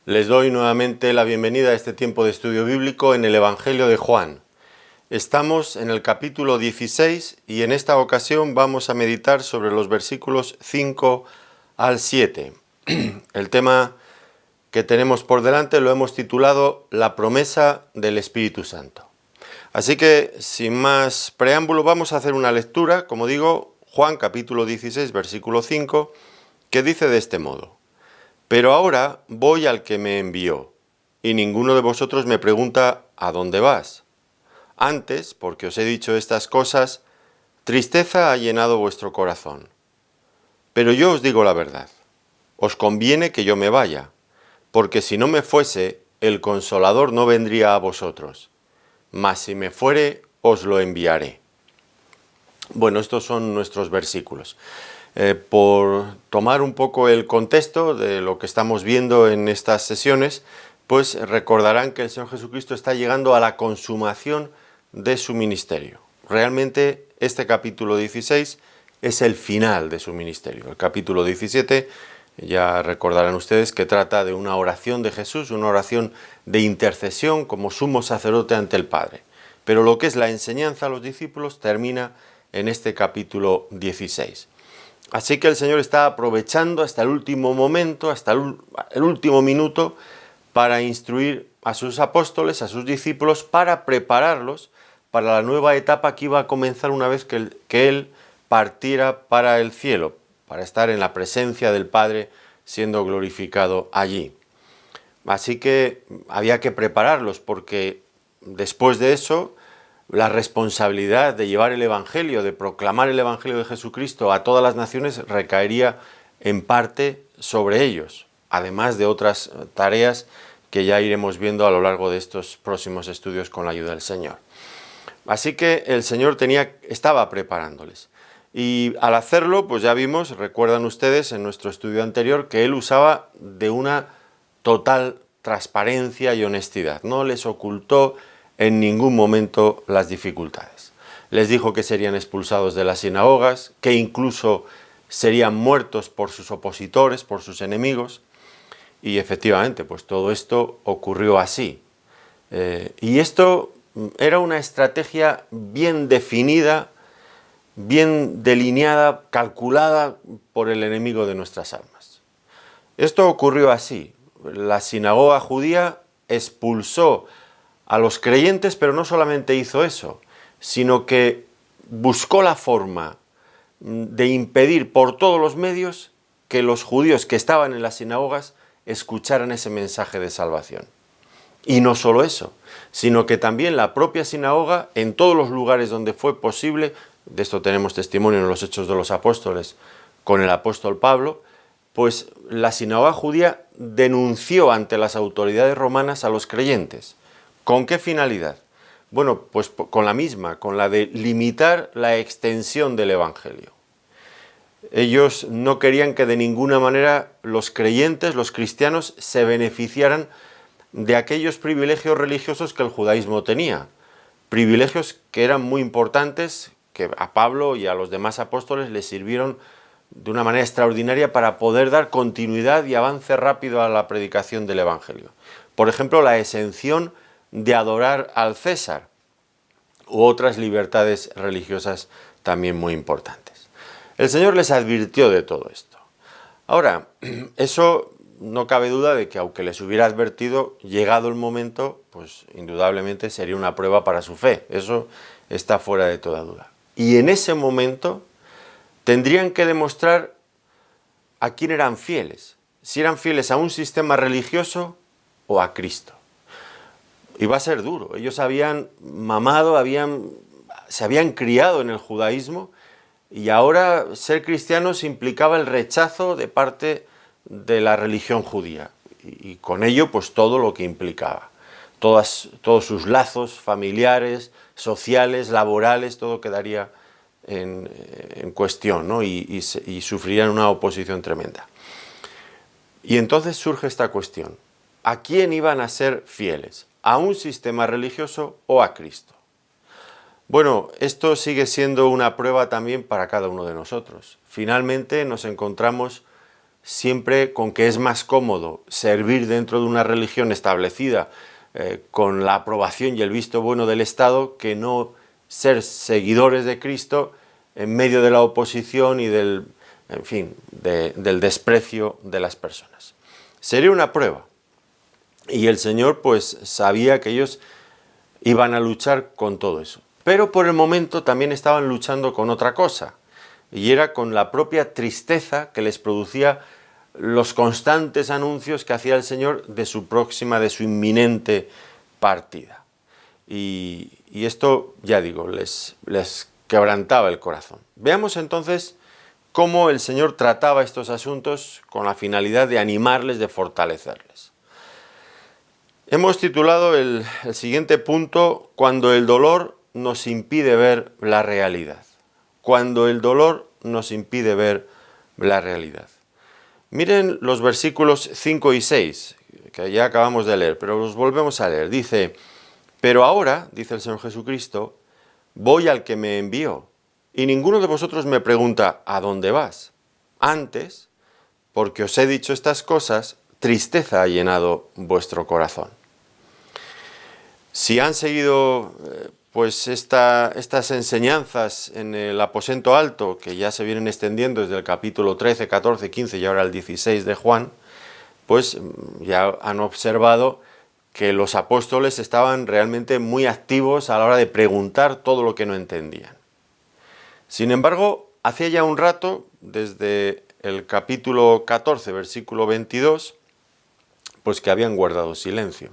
Les doy nuevamente la bienvenida a este tiempo de estudio bíblico en el Evangelio de Juan. Estamos en el capítulo 16 y en esta ocasión vamos a meditar sobre los versículos 5 al 7. El tema que tenemos por delante lo hemos titulado La promesa del Espíritu Santo. Así que, sin más preámbulo, vamos a hacer una lectura, como digo, Juan capítulo 16, versículo 5, que dice de este modo: Pero ahora voy al que me envió, y ninguno de vosotros me pregunta ¿a dónde vas? Antes, porque os he dicho estas cosas, tristeza ha llenado vuestro corazón. Pero yo os digo la verdad, os conviene que yo me vaya, porque si no me fuese, el Consolador no vendría a vosotros, mas si me fuere, os lo enviaré. Bueno, estos son nuestros versículos. Por tomar un poco el contexto de lo que estamos viendo en estas sesiones, pues recordarán que el Señor Jesucristo está llegando a la consumación de su ministerio. Realmente este capítulo 16 es el final de su ministerio. El capítulo 17, ya recordarán ustedes que trata de una oración de Jesús, una oración de intercesión como sumo sacerdote ante el Padre. Pero lo que es la enseñanza a los discípulos termina en este capítulo 16. Así que el Señor está aprovechando hasta el último momento, hasta el último minuto, para instruir a sus apóstoles, a sus discípulos, para prepararlos para la nueva etapa que iba a comenzar una vez que Él partiera para el cielo, para estar en la presencia del Padre siendo glorificado allí. Así que había que prepararlos porque después de eso la responsabilidad de llevar el Evangelio, de proclamar el Evangelio de Jesucristo a todas las naciones recaería en parte sobre ellos, además de otras tareas que ya iremos viendo a lo largo de estos próximos estudios con la ayuda del Señor. Así que el Señor estaba preparándoles. Y al hacerlo, pues ya vimos, recuerdan ustedes en nuestro estudio anterior, que Él usaba de una total transparencia y honestidad. No les ocultó en ningún momento las dificultades. Les dijo que serían expulsados de las sinagogas, que incluso serían muertos por sus opositores, por sus enemigos, y efectivamente, pues todo esto ocurrió así. Y esto era una estrategia bien definida, bien delineada, calculada por el enemigo de nuestras almas. Esto ocurrió así. La sinagoga judía expulsó a los creyentes, pero no solamente hizo eso, sino que buscó la forma de impedir por todos los medios que los judíos que estaban en las sinagogas escucharan ese mensaje de salvación. Y no solo eso, sino que también la propia sinagoga, en todos los lugares donde fue posible, de esto tenemos testimonio en los Hechos de los Apóstoles con el apóstol Pablo, pues la sinagoga judía denunció ante las autoridades romanas a los creyentes. ¿Con qué finalidad? Bueno, pues con la misma, con la de limitar la extensión del Evangelio. Ellos no querían que de ninguna manera los creyentes, los cristianos, se beneficiaran de aquellos privilegios religiosos que el judaísmo tenía. Privilegios que eran muy importantes, que a Pablo y a los demás apóstoles les sirvieron de una manera extraordinaria para poder dar continuidad y avance rápido a la predicación del Evangelio. Por ejemplo, la exención de adorar al César u otras libertades religiosas también muy importantes. El Señor les advirtió de todo esto. Ahora, eso no cabe duda de que aunque les hubiera advertido, llegado el momento, pues indudablemente sería una prueba para su fe. Eso está fuera de toda duda. Y en ese momento tendrían que demostrar a quién eran fieles. Si eran fieles a un sistema religioso o a Cristo. Y va a ser duro. Ellos habían mamado, se habían criado en el judaísmo y ahora ser cristianos implicaba el rechazo de parte de la religión judía. Y con ello, pues todo lo que implicaba. Todos sus lazos familiares, sociales, laborales, todo quedaría en cuestión, ¿no? y sufrirían una oposición tremenda. Y entonces surge esta cuestión. ¿A quién iban a ser fieles? ¿A un sistema religioso o a Cristo? Bueno, esto sigue siendo una prueba también para cada uno de nosotros. Finalmente nos encontramos siempre con que es más cómodo servir dentro de una religión establecida con la aprobación y el visto bueno del Estado, que no ser seguidores de Cristo en medio de la oposición y del desprecio de las personas. Sería una prueba. Y el Señor pues sabía que ellos iban a luchar con todo eso. Pero por el momento también estaban luchando con otra cosa, y era con la propia tristeza que les producía los constantes anuncios que hacía el Señor de su inminente partida. Y esto, ya digo, les quebrantaba el corazón. Veamos entonces cómo el Señor trataba estos asuntos con la finalidad de animarles, de fortalecerles. Hemos titulado el siguiente punto: cuando el dolor nos impide ver la realidad. Cuando el dolor nos impide ver la realidad. Miren los versículos 5 y 6, que ya acabamos de leer, pero los volvemos a leer. Dice: pero ahora, dice el Señor Jesucristo, voy al que me envió, y ninguno de vosotros me pregunta, ¿a dónde vas? Antes, porque os he dicho estas cosas, tristeza ha llenado vuestro corazón. Si han seguido pues estas enseñanzas en el aposento alto, que ya se vienen extendiendo desde el capítulo 13, 14, 15 y ahora el 16 de Juan, pues ya han observado que los apóstoles estaban realmente muy activos a la hora de preguntar todo lo que no entendían. Sin embargo, hacía ya un rato, desde el capítulo 14, versículo 22, pues que habían guardado silencio.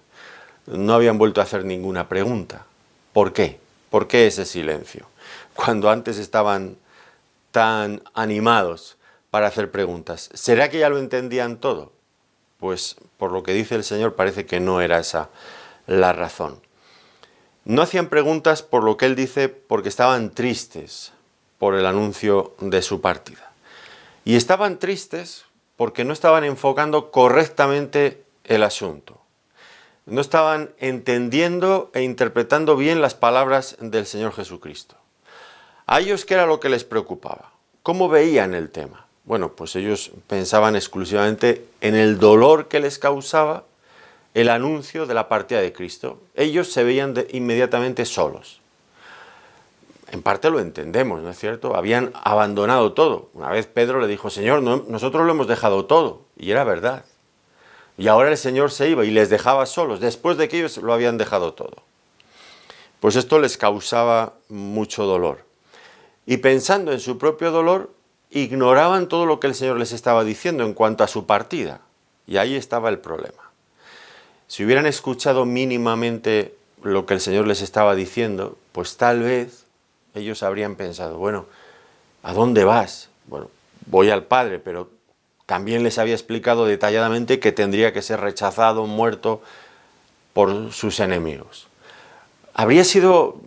No habían vuelto a hacer ninguna pregunta. ¿Por qué? ¿Por qué ese silencio? Cuando antes estaban tan animados para hacer preguntas. ¿Será que ya lo entendían todo? Pues por lo que dice el Señor parece que no era esa la razón. No hacían preguntas por lo que Él dice porque estaban tristes por el anuncio de su partida. Y estaban tristes porque no estaban enfocando correctamente el asunto. No estaban entendiendo e interpretando bien las palabras del Señor Jesucristo. ¿A ellos qué era lo que les preocupaba? ¿Cómo veían el tema? Bueno, pues ellos pensaban exclusivamente en el dolor que les causaba el anuncio de la partida de Cristo. Ellos se veían inmediatamente solos. En parte lo entendemos, ¿no es cierto? Habían abandonado todo. Una vez Pedro le dijo: Señor, nosotros lo hemos dejado todo. Y era verdad. Y ahora el Señor se iba y les dejaba solos, después de que ellos lo habían dejado todo. Pues esto les causaba mucho dolor. Y pensando en su propio dolor, ignoraban todo lo que el Señor les estaba diciendo en cuanto a su partida. Y ahí estaba el problema. Si hubieran escuchado mínimamente lo que el Señor les estaba diciendo, pues tal vez ellos habrían pensado: bueno, ¿a dónde vas? Bueno, voy al Padre, pero también les había explicado detalladamente que tendría que ser rechazado, muerto por sus enemigos. Habría sido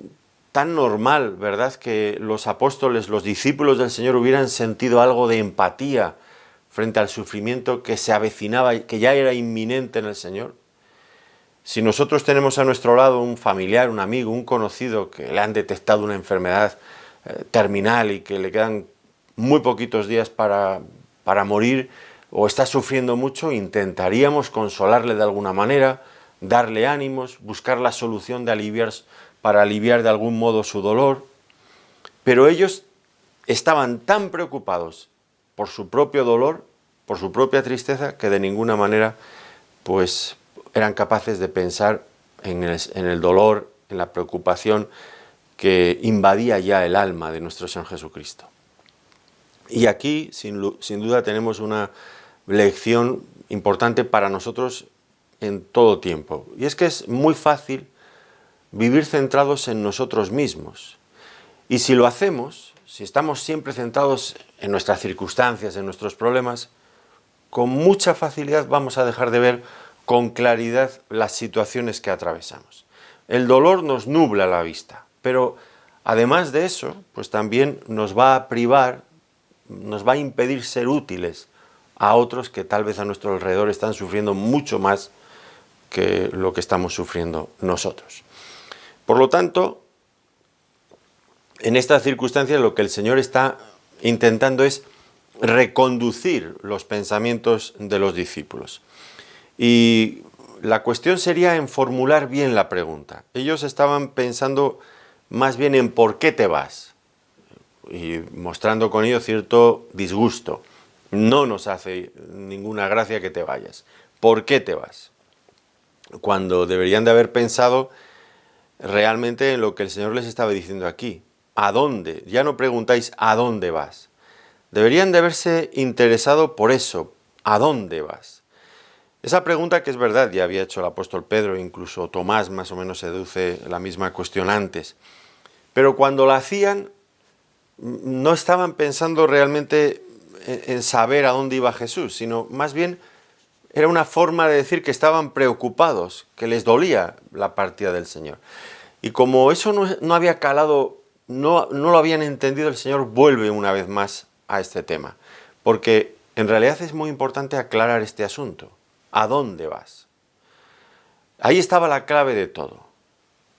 tan normal, ¿verdad?, que los apóstoles, los discípulos del Señor, hubieran sentido algo de empatía frente al sufrimiento que se avecinaba, que ya era inminente en el Señor. Si nosotros tenemos a nuestro lado un familiar, un amigo, un conocido que le han detectado una enfermedad terminal y que le quedan muy poquitos días para morir, o está sufriendo mucho, intentaríamos consolarle de alguna manera, darle ánimos, buscar la solución para aliviar de algún modo su dolor. Pero ellos estaban tan preocupados por su propio dolor, por su propia tristeza, que de ninguna manera pues eran capaces de pensar en el dolor, en la preocupación que invadía ya el alma de nuestro Señor Jesucristo. Y aquí, sin duda, tenemos una lección importante para nosotros en todo tiempo. Y es que es muy fácil vivir centrados en nosotros mismos. Y si lo hacemos, si estamos siempre centrados en nuestras circunstancias, en nuestros problemas, con mucha facilidad vamos a dejar de ver con claridad las situaciones que atravesamos. El dolor nos nubla la vista, pero además de eso, pues también nos va a privar, nos va a impedir ser útiles a otros que tal vez a nuestro alrededor están sufriendo mucho más que lo que estamos sufriendo nosotros. Por lo tanto, en estas circunstancias lo que el Señor está intentando es reconducir los pensamientos de los discípulos. Y la cuestión sería en formular bien la pregunta. Ellos estaban pensando más bien en por qué te vas, y mostrando con ello cierto disgusto. No nos hace ninguna gracia que te vayas. ¿Por qué te vas? Cuando deberían de haber pensado realmente en lo que el Señor les estaba diciendo aquí. ¿A dónde? Ya no preguntáis ¿a dónde vas? Deberían de haberse interesado por eso. ¿A dónde vas? Esa pregunta, que es verdad, ya había hecho el apóstol Pedro, incluso Tomás más o menos deduce la misma cuestión antes. Pero cuando la hacían, no estaban pensando realmente en saber a dónde iba Jesús, sino más bien era una forma de decir que estaban preocupados, que les dolía la partida del Señor. Y como eso no había calado, no lo habían entendido, el Señor vuelve una vez más a este tema. Porque en realidad es muy importante aclarar este asunto. ¿A dónde vas? Ahí estaba la clave de todo.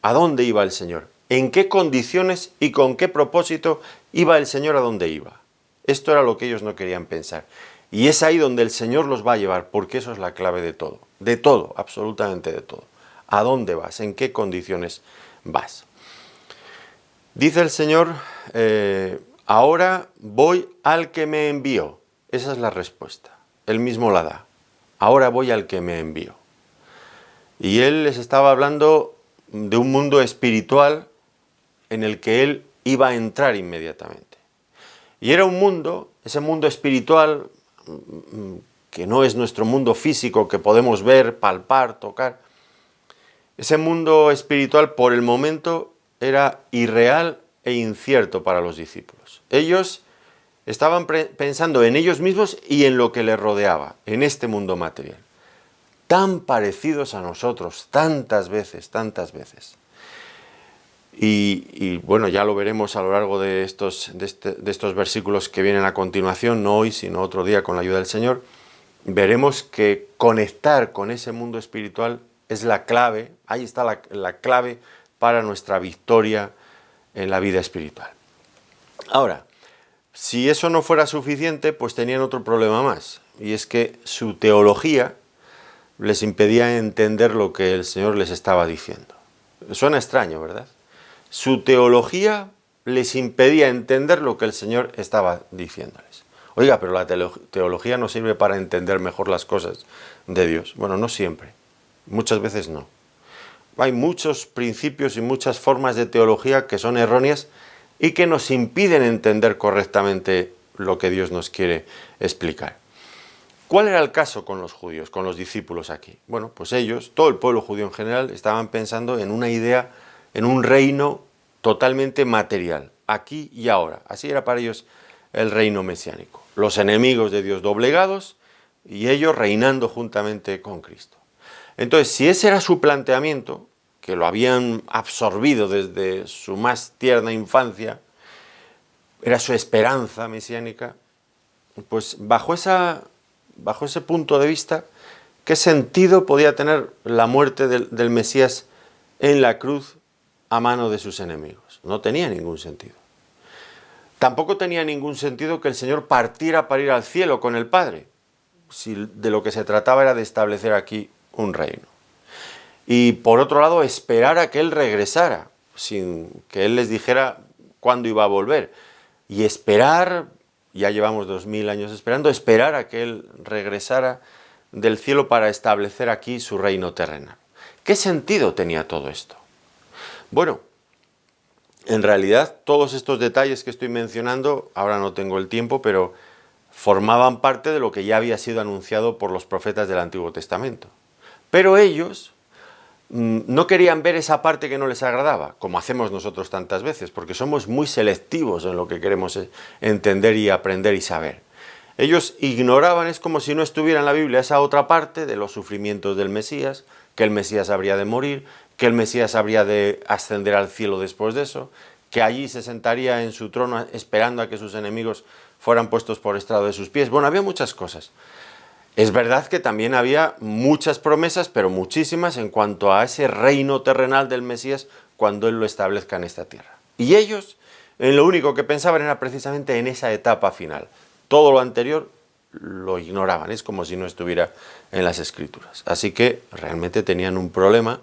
¿A dónde iba el Señor? ¿En qué condiciones y con qué propósito iba el Señor a dónde iba? Esto era lo que ellos no querían pensar. Y es ahí donde el Señor los va a llevar, porque eso es la clave de todo, absolutamente de todo. ¿A dónde vas? ¿En qué condiciones vas? Dice el Señor, ahora voy al que me envió. Esa es la respuesta. Él mismo la da. Ahora voy al que me envió. Y Él les estaba hablando de un mundo espiritual en el que Él iba a entrar inmediatamente. Y era un mundo, ese mundo espiritual, que no es nuestro mundo físico que podemos ver, palpar, tocar. Ese mundo espiritual por el momento era irreal e incierto para los discípulos. Ellos estaban pensando en ellos mismos y en lo que les rodeaba, en este mundo material. Tan parecidos a nosotros, tantas veces. Y bueno, ya lo veremos a lo largo de estos versículos que vienen a continuación, no hoy, sino otro día con la ayuda del Señor. Veremos que conectar con ese mundo espiritual es la clave, ahí está la clave para nuestra victoria en la vida espiritual. Ahora, si eso no fuera suficiente, pues tenían otro problema más, y es que su teología les impedía entender lo que el Señor les estaba diciendo. Suena extraño, ¿verdad? Su teología les impedía entender lo que el Señor estaba diciéndoles. Oiga, pero la teología no sirve para entender mejor las cosas de Dios. Bueno, no siempre. Muchas veces no. Hay muchos principios y muchas formas de teología que son erróneas y que nos impiden entender correctamente lo que Dios nos quiere explicar. ¿Cuál era el caso con los judíos, con los discípulos aquí? Bueno, pues ellos, todo el pueblo judío en general, estaban pensando en una idea, en un reino totalmente material, aquí y ahora. Así era para ellos el reino mesiánico. Los enemigos de Dios doblegados y ellos reinando juntamente con Cristo. Entonces, si ese era su planteamiento, que lo habían absorbido desde su más tierna infancia, era su esperanza mesiánica, pues bajo ese punto de vista, ¿qué sentido podía tener la muerte del Mesías en la cruz a mano de sus enemigos? No tenía ningún sentido. Tampoco tenía ningún sentido que el Señor partiera para ir al cielo con el Padre, si de lo que se trataba era de establecer aquí un reino. Y por otro lado, esperar a que Él regresara, sin que Él les dijera cuándo iba a volver. Y esperar, ya llevamos 2000 años esperando, esperar a que Él regresara del cielo para establecer aquí su reino terrenal. ¿Qué sentido tenía todo esto? Bueno, en realidad todos estos detalles que estoy mencionando, ahora no tengo el tiempo, pero formaban parte de lo que ya había sido anunciado por los profetas del Antiguo Testamento. Pero ellos no querían ver esa parte que no les agradaba, como hacemos nosotros tantas veces, porque somos muy selectivos en lo que queremos entender y aprender y saber. Ellos ignoraban, es como si no estuviera en la Biblia esa otra parte de los sufrimientos del Mesías, que el Mesías habría de morir, que el Mesías habría de ascender al cielo después de eso, que allí se sentaría en su trono esperando a que sus enemigos fueran puestos por estrado de sus pies. Bueno, había muchas cosas. Es verdad que también había muchas promesas, pero muchísimas en cuanto a ese reino terrenal del Mesías cuando Él lo establezca en esta tierra. Y ellos, en lo único que pensaban era precisamente en esa etapa final. Todo lo anterior lo ignoraban, es como si no estuviera en las Escrituras. Así que realmente tenían un problema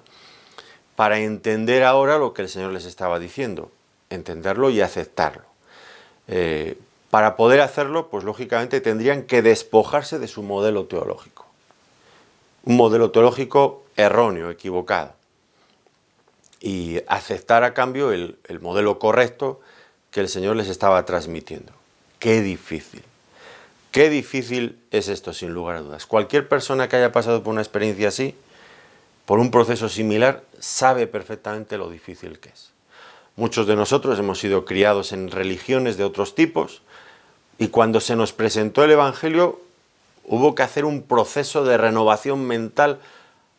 para entender ahora lo que el Señor les estaba diciendo, entenderlo y aceptarlo. Para poder hacerlo, pues lógicamente tendrían que despojarse de su modelo teológico. Un modelo teológico erróneo, equivocado. Y aceptar a cambio el modelo correcto que el Señor les estaba transmitiendo. ¡Qué difícil! ¡Qué difícil es esto, sin lugar a dudas! Cualquier persona que haya pasado por una experiencia así, por un proceso similar, sabe perfectamente lo difícil que es. Muchos de nosotros hemos sido criados en religiones de otros tipos y cuando se nos presentó el Evangelio hubo que hacer un proceso de renovación mental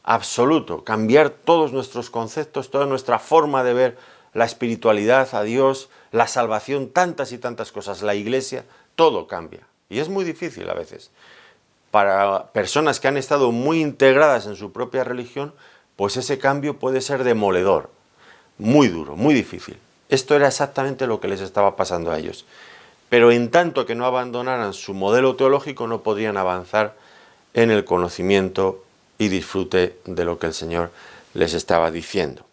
absoluto, cambiar todos nuestros conceptos, toda nuestra forma de ver la espiritualidad, a Dios, la salvación, tantas y tantas cosas, la Iglesia, todo cambia. Y es muy difícil a veces. Para personas que han estado muy integradas en su propia religión, pues ese cambio puede ser demoledor, muy duro, muy difícil. Esto era exactamente lo que les estaba pasando a ellos. Pero en tanto que no abandonaran su modelo teológico, no podrían avanzar en el conocimiento y disfrute de lo que el Señor les estaba diciendo.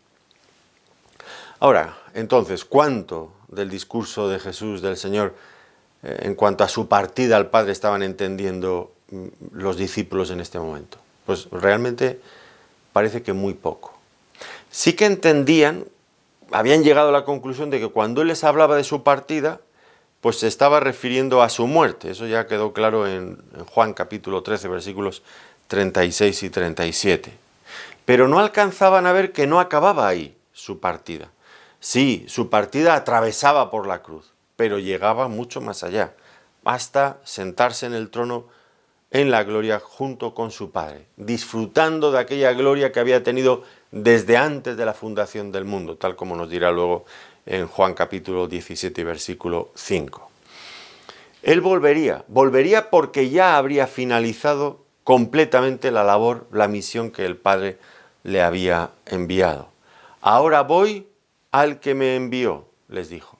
Ahora, entonces, ¿cuánto del discurso de Jesús, del Señor, en cuanto a su partida al Padre estaban entendiendo los discípulos en este momento? Pues realmente parece que muy poco. Sí que entendían, habían llegado a la conclusión de que cuando Él les hablaba de su partida, pues se estaba refiriendo a su muerte. Eso ya quedó claro en Juan capítulo 13, versículos 36 y 37. Pero no alcanzaban a ver que no acababa ahí su partida. Sí, su partida atravesaba por la cruz, pero llegaba mucho más allá, hasta sentarse en el trono en la gloria junto con su Padre, disfrutando de aquella gloria que había tenido desde antes de la fundación del mundo, tal como nos dirá luego en Juan capítulo 17, versículo 5. Él volvería porque ya habría finalizado completamente la labor, la misión que el Padre le había enviado. Ahora voy al que me envió, les dijo.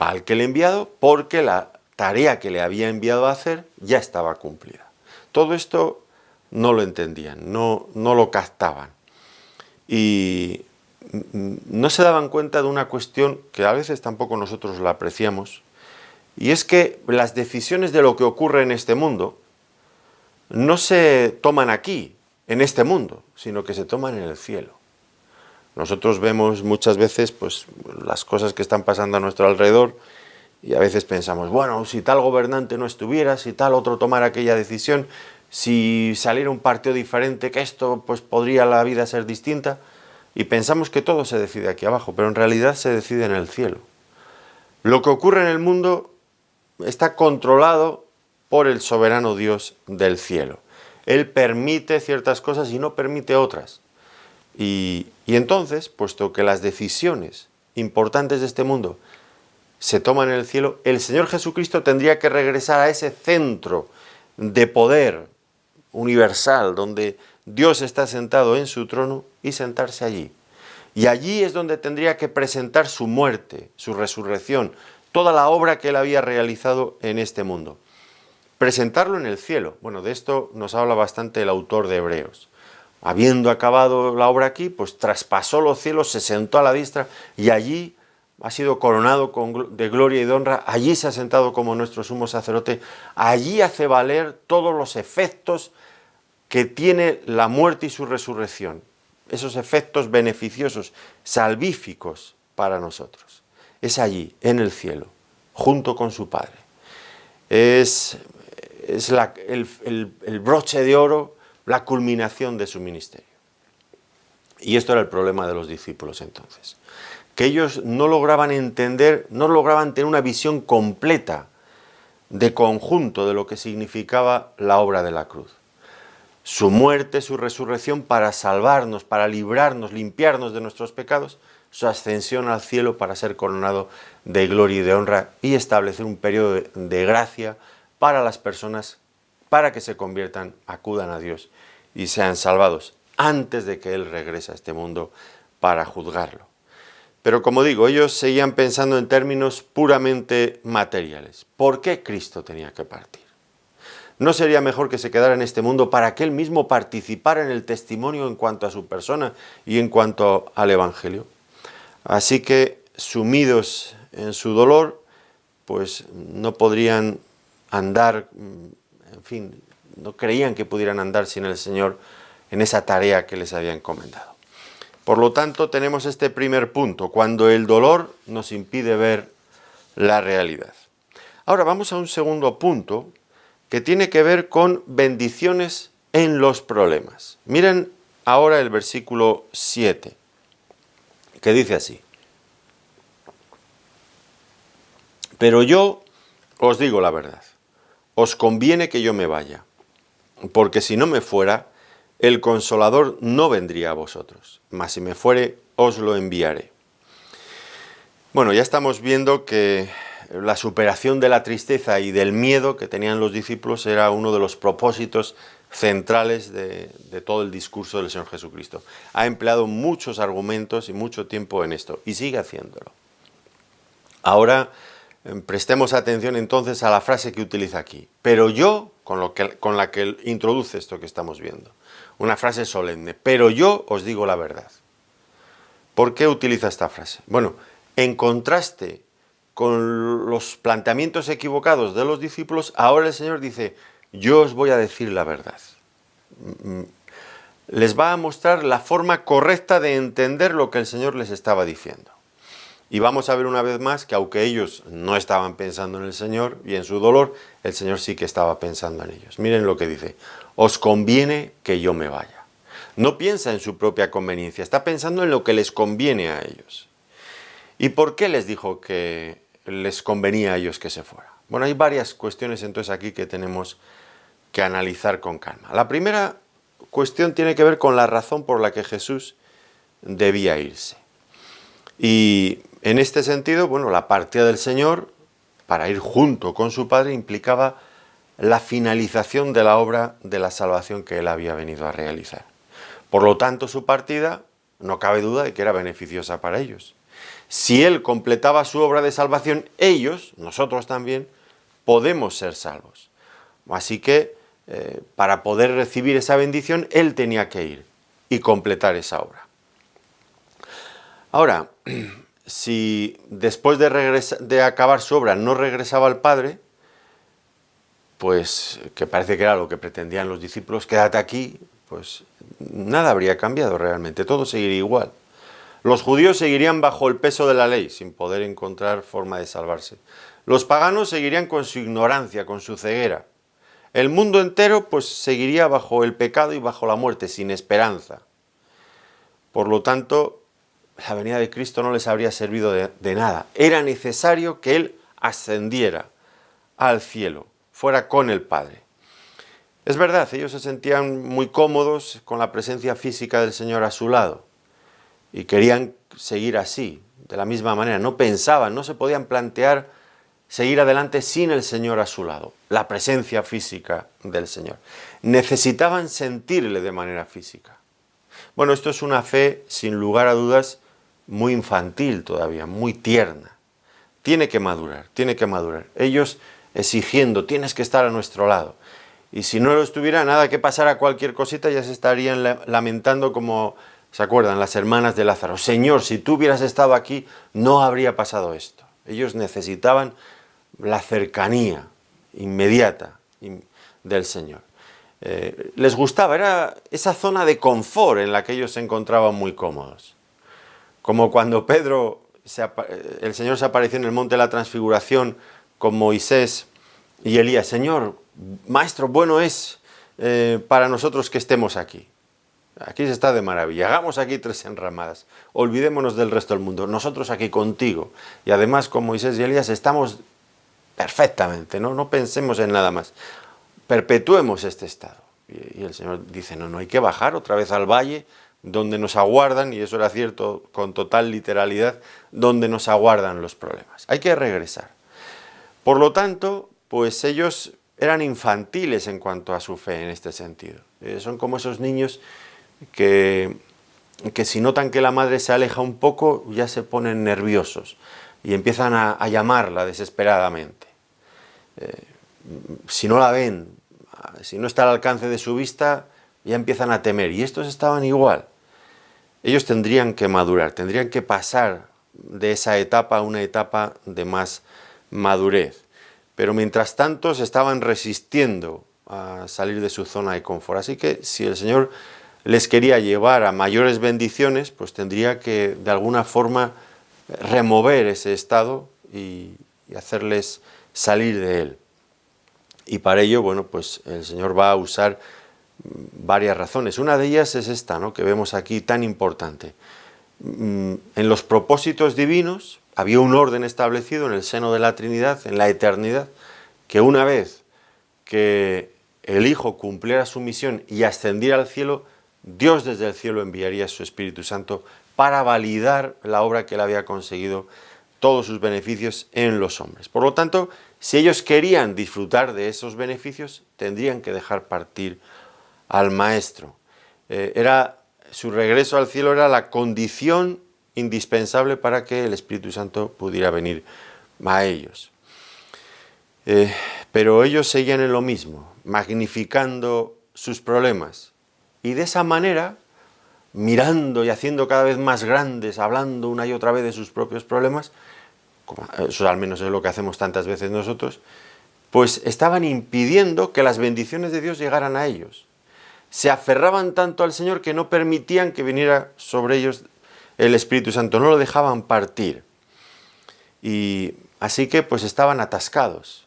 Va al que le he enviado porque la tarea que le había enviado a hacer ya estaba cumplida. Todo esto no lo entendían, no lo captaban. Y no se daban cuenta de una cuestión que a veces tampoco nosotros la apreciamos, y es que las decisiones de lo que ocurre en este mundo no se toman aquí, en este mundo, sino que se toman en el cielo. Nosotros vemos muchas veces pues, las cosas que están pasando a nuestro alrededor y a veces pensamos, bueno, si tal gobernante no estuviera, si tal otro tomara aquella decisión, si saliera un partido diferente que esto, pues podría la vida ser distinta. Y pensamos que todo se decide aquí abajo, pero en realidad se decide en el cielo. Lo que ocurre en el mundo está controlado por el soberano Dios del cielo. Él permite ciertas cosas y no permite otras. Y entonces, puesto que las decisiones importantes de este mundo se toman en el cielo, el Señor Jesucristo tendría que regresar a ese centro de poder universal, donde Dios está sentado en su trono y sentarse allí. Y allí es donde tendría que presentar su muerte, su resurrección, toda la obra que Él había realizado en este mundo. Presentarlo en el cielo. Bueno, de esto nos habla bastante el autor de Hebreos. Habiendo acabado la obra aquí, pues traspasó los cielos, se sentó a la diestra y allí ha sido coronado de gloria y de honra, allí se ha sentado como nuestro sumo sacerdote, allí hace valer todos los efectos que tiene la muerte y su resurrección, esos efectos beneficiosos, salvíficos para nosotros. Es allí, en el cielo, junto con su Padre. Es el broche de oro, la culminación de su ministerio. Y esto era el problema de los discípulos entonces, que ellos no lograban entender, no lograban tener una visión completa de conjunto de lo que significaba la obra de la cruz. Su muerte, su resurrección para salvarnos, para librarnos, limpiarnos de nuestros pecados, su ascensión al cielo para ser coronado de gloria y de honra y establecer un periodo de gracia para las personas, para que se conviertan, acudan a Dios y sean salvados antes de que Él regrese a este mundo para juzgarlo. Pero como digo, ellos seguían pensando en términos puramente materiales. ¿Por qué Cristo tenía que partir? ¿No sería mejor que se quedara en este mundo para que él mismo participara en el testimonio en cuanto a su persona y en cuanto al Evangelio? Así que, sumidos en su dolor, pues no podrían andar, en fin, no creían que pudieran andar sin el Señor en esa tarea que les había encomendado. Por lo tanto, tenemos este primer punto, cuando el dolor nos impide ver la realidad. Ahora vamos a un segundo punto que tiene que ver con bendiciones en los problemas. Miren ahora el versículo 7, que dice así: Pero yo os digo la verdad, os conviene que yo me vaya, porque si no me fuera, el Consolador no vendría a vosotros, mas si me fuere, os lo enviaré. Bueno, ya estamos viendo que la superación de la tristeza y del miedo que tenían los discípulos era uno de los propósitos centrales de todo el discurso del Señor Jesucristo. Ha empleado muchos argumentos y mucho tiempo en esto, y sigue haciéndolo. Ahora, prestemos atención entonces a la frase que utiliza aquí. Pero yo, con la que introduce esto que estamos viendo. Una frase solemne. Pero yo os digo la verdad. ¿Por qué utiliza esta frase? Bueno, en contraste con los planteamientos equivocados de los discípulos, ahora el Señor dice: yo os voy a decir la verdad. Les va a mostrar la forma correcta de entender lo que el Señor les estaba diciendo. Y vamos a ver una vez más que aunque ellos no estaban pensando en el Señor y en su dolor, el Señor sí que estaba pensando en ellos. Miren lo que dice: os conviene que yo me vaya. No piensa en su propia conveniencia, está pensando en lo que les conviene a ellos. ¿Y por qué les dijo que les convenía a ellos que se fuera? Bueno, hay varias cuestiones entonces aquí que tenemos que analizar con calma. La primera cuestión tiene que ver con la razón por la que Jesús debía irse. Y en este sentido, bueno, la partida del Señor para ir junto con su Padre implicaba la finalización de la obra de la salvación que Él había venido a realizar. Por lo tanto, su partida no cabe duda de que era beneficiosa para ellos. Si Él completaba su obra de salvación, ellos, nosotros también, podemos ser salvos. Así que, para poder recibir esa bendición, Él tenía que ir y completar esa obra. Ahora, si después de acabar su obra no regresaba al Padre, pues que parece que era lo que pretendían los discípulos, quédate aquí, pues nada habría cambiado realmente, todo seguiría igual. Los judíos seguirían bajo el peso de la ley, sin poder encontrar forma de salvarse. Los paganos seguirían con su ignorancia, con su ceguera. El mundo entero pues seguiría bajo el pecado y bajo la muerte, sin esperanza. Por lo tanto, la venida de Cristo no les habría servido de nada. Era necesario que Él ascendiera al cielo, fuera con el Padre. Es verdad, ellos se sentían muy cómodos con la presencia física del Señor a su lado y querían seguir así, de la misma manera. No pensaban, no se podían plantear seguir adelante sin el Señor a su lado, la presencia física del Señor. Necesitaban sentirle de manera física. Bueno, esto es una fe, sin lugar a dudas, muy infantil todavía, muy tierna. Tiene que madurar, tiene que madurar. Ellos exigiendo, tienes que estar a nuestro lado. Y si no lo estuviera, nada que pasara cualquier cosita, ya se estarían lamentando como, ¿se acuerdan? Las hermanas de Lázaro. Señor, si tú hubieras estado aquí, no habría pasado esto. Ellos necesitaban la cercanía inmediata del Señor. Les gustaba, era esa zona de confort en la que ellos se encontraban muy cómodos. Como cuando el Señor se apareció en el monte de la Transfiguración con Moisés y Elías. Señor, Maestro, bueno es para nosotros que estemos aquí. Aquí se está de maravilla. Hagamos aquí 3 enramadas. Olvidémonos del resto del mundo. Nosotros aquí contigo. Y además con Moisés y Elías estamos perfectamente. No pensemos en nada más. Perpetuemos este estado. Y el Señor dice, no hay que bajar otra vez al valle donde nos aguardan, y eso era cierto con total literalidad, donde nos aguardan los problemas. Hay que regresar. Por lo tanto, pues ellos eran infantiles en cuanto a su fe en este sentido. Son como esos niños que que si notan que la madre se aleja un poco, ya se ponen nerviosos y empiezan a llamarla desesperadamente. Si no la ven, si no está al alcance de su vista, ya empiezan a temer. Y estos estaban igual. Ellos tendrían que madurar, tendrían que pasar de esa etapa a una etapa de más madurez. Pero mientras tanto se estaban resistiendo a salir de su zona de confort. Así que si el Señor les quería llevar a mayores bendiciones, pues tendría que de alguna forma remover ese estado y hacerles salir de él. Y para ello, bueno, pues el Señor va a usar varias razones. Una de ellas es esta, ¿no?, que vemos aquí tan importante. En los propósitos divinos había un orden establecido en el seno de la Trinidad, en la eternidad, que una vez que el Hijo cumpliera su misión y ascendiera al cielo, Dios desde el cielo enviaría su Espíritu Santo para validar la obra que él había conseguido, todos sus beneficios en los hombres. Por lo tanto, si ellos querían disfrutar de esos beneficios, tendrían que dejar partir al Maestro. Su regreso al cielo era la condición indispensable para que el Espíritu Santo pudiera venir a ellos. Pero ellos seguían en lo mismo, magnificando sus problemas. Y de esa manera, mirando y haciendo cada vez más grandes, hablando una y otra vez de sus propios problemas, eso al menos es lo que hacemos tantas veces nosotros, pues estaban impidiendo que las bendiciones de Dios llegaran a ellos. Se aferraban tanto al Señor que no permitían que viniera sobre ellos el Espíritu Santo, no lo dejaban partir. Y así que pues estaban atascados.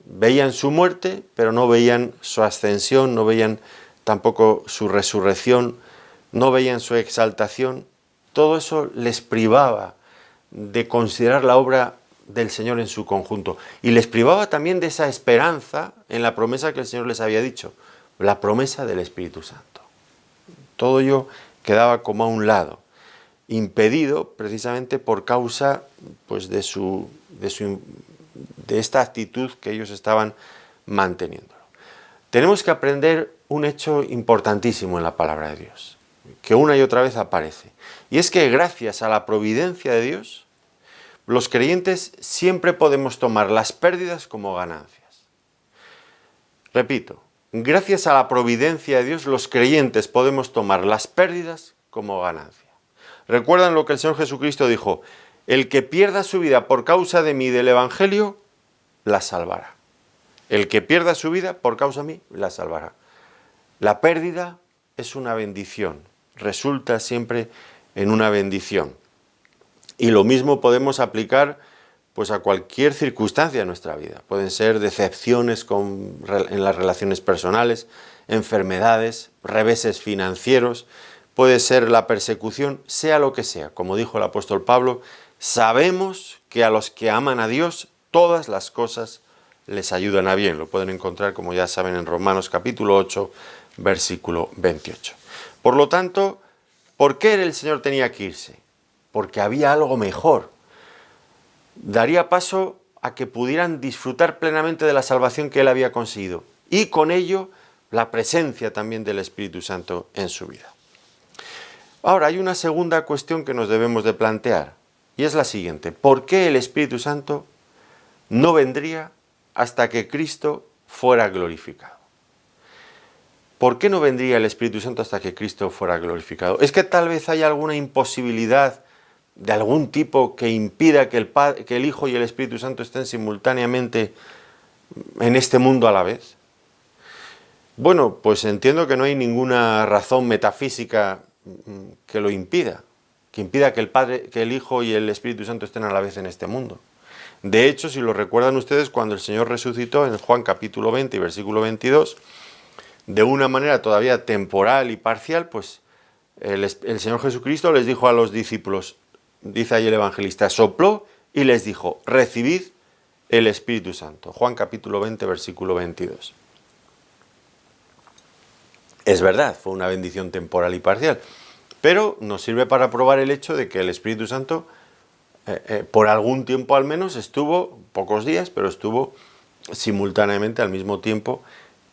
Veían su muerte, pero no veían su ascensión, no veían tampoco su resurrección, no veían su exaltación. Todo eso les privaba de considerar la obra del Señor en su conjunto. Y les privaba también de esa esperanza en la promesa que el Señor les había dicho, la promesa del Espíritu Santo. Todo ello quedaba como a un lado, impedido precisamente por causa pues, de esta actitud que ellos estaban manteniendo. Tenemos que aprender un hecho importantísimo en la palabra de Dios, que una y otra vez aparece, y es que gracias a la providencia de Dios, los creyentes siempre podemos tomar las pérdidas como ganancias. Repito, gracias a la providencia de Dios, los creyentes podemos tomar las pérdidas como ganancia. ¿Recuerdan lo que el Señor Jesucristo dijo? El que pierda su vida por causa de mí y del Evangelio, la salvará. El que pierda su vida por causa de mí, la salvará. La pérdida es una bendición, resulta siempre en una bendición. Y lo mismo podemos aplicar pues, a cualquier circunstancia de nuestra vida. Pueden ser decepciones en las relaciones personales, enfermedades, reveses financieros, puede ser la persecución, sea lo que sea. Como dijo el apóstol Pablo, sabemos que a los que aman a Dios, todas las cosas les ayudan a bien. Lo pueden encontrar, como ya saben, en Romanos capítulo 8, versículo 28. Por lo tanto, ¿por qué el Señor tenía que irse? Porque había algo mejor. Daría paso a que pudieran disfrutar plenamente de la salvación que Él había conseguido y con ello la presencia también del Espíritu Santo en su vida. Ahora, hay una segunda cuestión que nos debemos de plantear y es la siguiente. ¿Por qué el Espíritu Santo no vendría hasta que Cristo fuera glorificado? ¿Por qué no vendría el Espíritu Santo hasta que Cristo fuera glorificado? ¿Es que tal vez haya alguna imposibilidad de algún tipo que impida que el Hijo y el Espíritu Santo estén simultáneamente en este mundo a la vez? Bueno, pues entiendo que no hay ninguna razón metafísica que lo impida, que impida que el Hijo y el Espíritu Santo estén a la vez en este mundo. De hecho, si lo recuerdan ustedes, cuando el Señor resucitó en Juan capítulo 20 y versículo 22, de una manera todavía temporal y parcial, pues el Señor Jesucristo les dijo a los discípulos, dice ahí el evangelista, sopló y les dijo, recibid el Espíritu Santo. Juan capítulo 20, versículo 22. Es verdad, fue una bendición temporal y parcial, pero nos sirve para probar el hecho de que el Espíritu Santo, por algún tiempo al menos, estuvo, pocos días, pero estuvo simultáneamente al mismo tiempo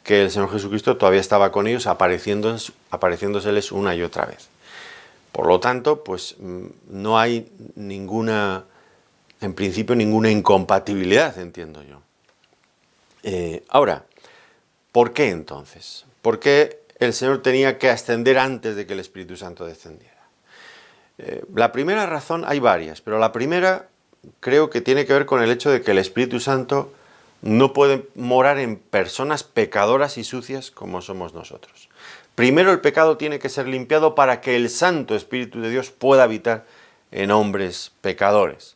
que el Señor Jesucristo todavía estaba con ellos, apareciéndoseles una y otra vez. Por lo tanto, pues no hay en principio, ninguna incompatibilidad, entiendo yo. Ahora, ¿por qué entonces? ¿Por qué el Señor tenía que ascender antes de que el Espíritu Santo descendiera? La primera razón, hay varias, pero la primera creo que tiene que ver con el hecho de que el Espíritu Santo no puede morar en personas pecadoras y sucias como somos nosotros. Primero el pecado tiene que ser limpiado para que el Santo Espíritu de Dios pueda habitar en hombres pecadores.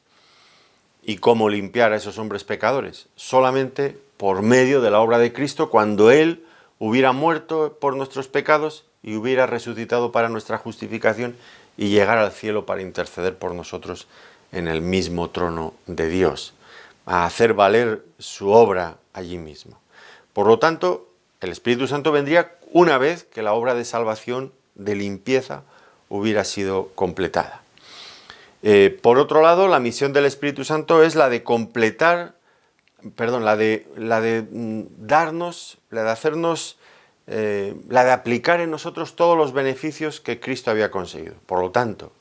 ¿Y cómo limpiar a esos hombres pecadores? Solamente por medio de la obra de Cristo, cuando Él hubiera muerto por nuestros pecados y hubiera resucitado para nuestra justificación y llegar al cielo para interceder por nosotros en el mismo trono de Dios, a hacer valer su obra allí mismo. Por lo tanto, el Espíritu Santo vendría una vez que la obra de salvación, de limpieza, hubiera sido completada. Por otro lado, la misión del Espíritu Santo es la de completar, la de darnos, la de hacernos, la de aplicar en nosotros todos los beneficios que Cristo había conseguido. Por lo tanto,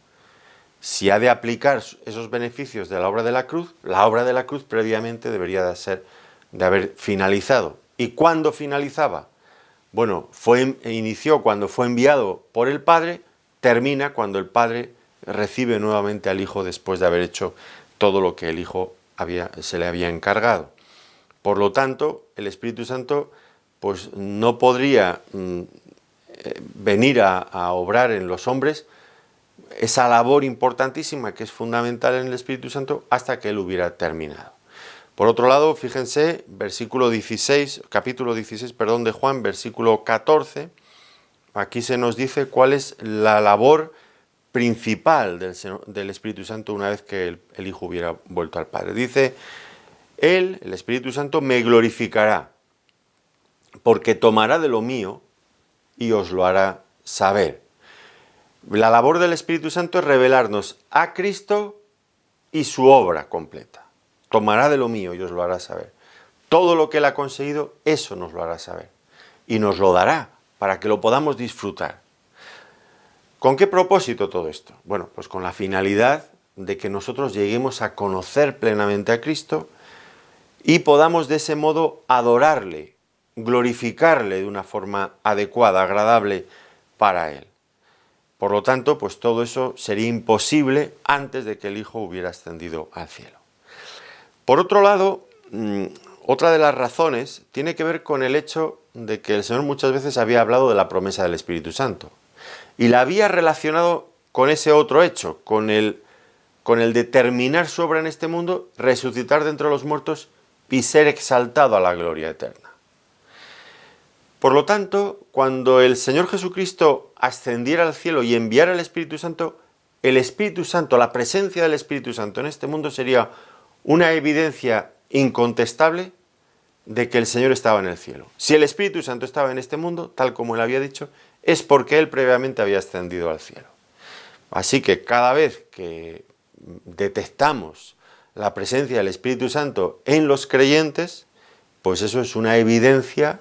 si ha de aplicar esos beneficios de la obra de la cruz previamente debería de haber finalizado. ¿Y cuándo finalizaba? Bueno, inició cuando fue enviado por el Padre, termina cuando el Padre recibe nuevamente al Hijo después de haber hecho todo lo que el Hijo se le había encargado. Por lo tanto, el Espíritu Santo pues no podría venir a obrar en los hombres esa labor importantísima que es fundamental en el Espíritu Santo hasta que Él hubiera terminado. Por otro lado, fíjense, capítulo 16, de Juan, versículo 14, aquí se nos dice cuál es la labor principal del Espíritu Santo una vez que el Hijo hubiera vuelto al Padre. Dice, Él, el Espíritu Santo, me glorificará, porque tomará de lo mío y os lo hará saber. La labor del Espíritu Santo es revelarnos a Cristo y su obra completa. Tomará de lo mío y os lo hará saber. Todo lo que Él ha conseguido, eso nos lo hará saber. Y nos lo dará para que lo podamos disfrutar. ¿Con qué propósito todo esto? Bueno, pues con la finalidad de que nosotros lleguemos a conocer plenamente a Cristo y podamos de ese modo adorarle, glorificarle de una forma adecuada, agradable para Él. Por lo tanto, pues todo eso sería imposible antes de que el Hijo hubiera ascendido al cielo. Por otro lado, otra de las razones tiene que ver con el hecho de que el Señor muchas veces había hablado de la promesa del Espíritu Santo y la había relacionado con ese otro hecho, con el de terminar su obra en este mundo, resucitar de entre los muertos y ser exaltado a la gloria eterna. Por lo tanto, cuando el Señor Jesucristo ascendiera al cielo y enviara el Espíritu Santo, la presencia del Espíritu Santo en este mundo sería una evidencia incontestable de que el Señor estaba en el cielo. Si el Espíritu Santo estaba en este mundo, tal como Él había dicho, es porque Él previamente había ascendido al cielo. Así que cada vez que detectamos la presencia del Espíritu Santo en los creyentes, pues eso es una evidencia